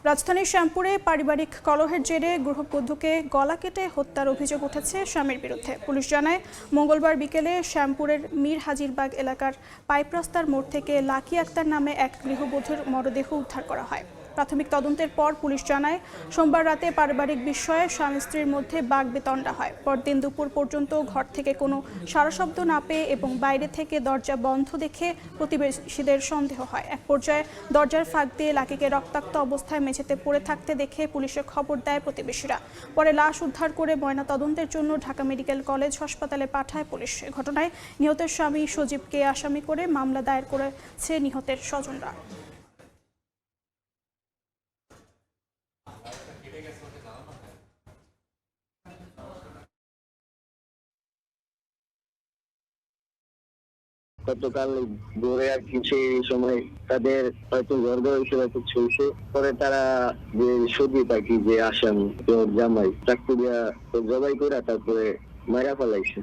রাজধানীর শ্যামপুরে পারিবারিক কলহের জেরে গৃহবধূকে গলা কেটে হত্যার অভিযোগ উঠেছে স্বামীর বিরুদ্ধে। পুলিশ জানায়, মঙ্গলবার বিকেলে শ্যামপুরের মীর হাজিরবাগ এলাকার পাইপ রাস্তার মোড় থেকে লাকি আক্তার নামে এক গৃহবধূর মরদেহ উদ্ধার করা হয়। প্রাথমিক তদন্তের পর পুলিশ জানায়, সোমবার রাতে পারিবারিক বিষয়ে স্বামী স্ত্রীর মধ্যে বাগবিতণ্ডা হয়। পরদিন দুপুর পর্যন্ত ঘর থেকে কোনো সাড়া শব্দ না পেয়ে এবং বাইরে থেকে দরজা বন্ধ দেখে প্রতিবেশীদের সন্দেহ হয়। এক পর্যায়ে দরজার ফাঁক দিয়ে লাকিকে রক্তাক্ত অবস্থায় মেঝেতে পড়ে থাকতে দেখে পুলিশে খবর দেয় প্রতিবেশীরা। পরে লাশ উদ্ধার করে ময়না তদন্তের জন্য ঢাকা মেডিকেল কলেজ হাসপাতালে পাঠায় পুলিশ। ঘটনায় নিহতের স্বামী সজীবকে আসামি করে মামলা দায়ের করেছে নিহতের স্বজনরা। গতকাল ভোরে আর কি সেই সময় তাদের হয়তো গর্ব হয়েছে হয়তো চলছে, পরে তারা যে সজীব আর কি যে আসামি জামাই চাকু দিয়া জবাই করে তারপরে মারা ফেলাইছে।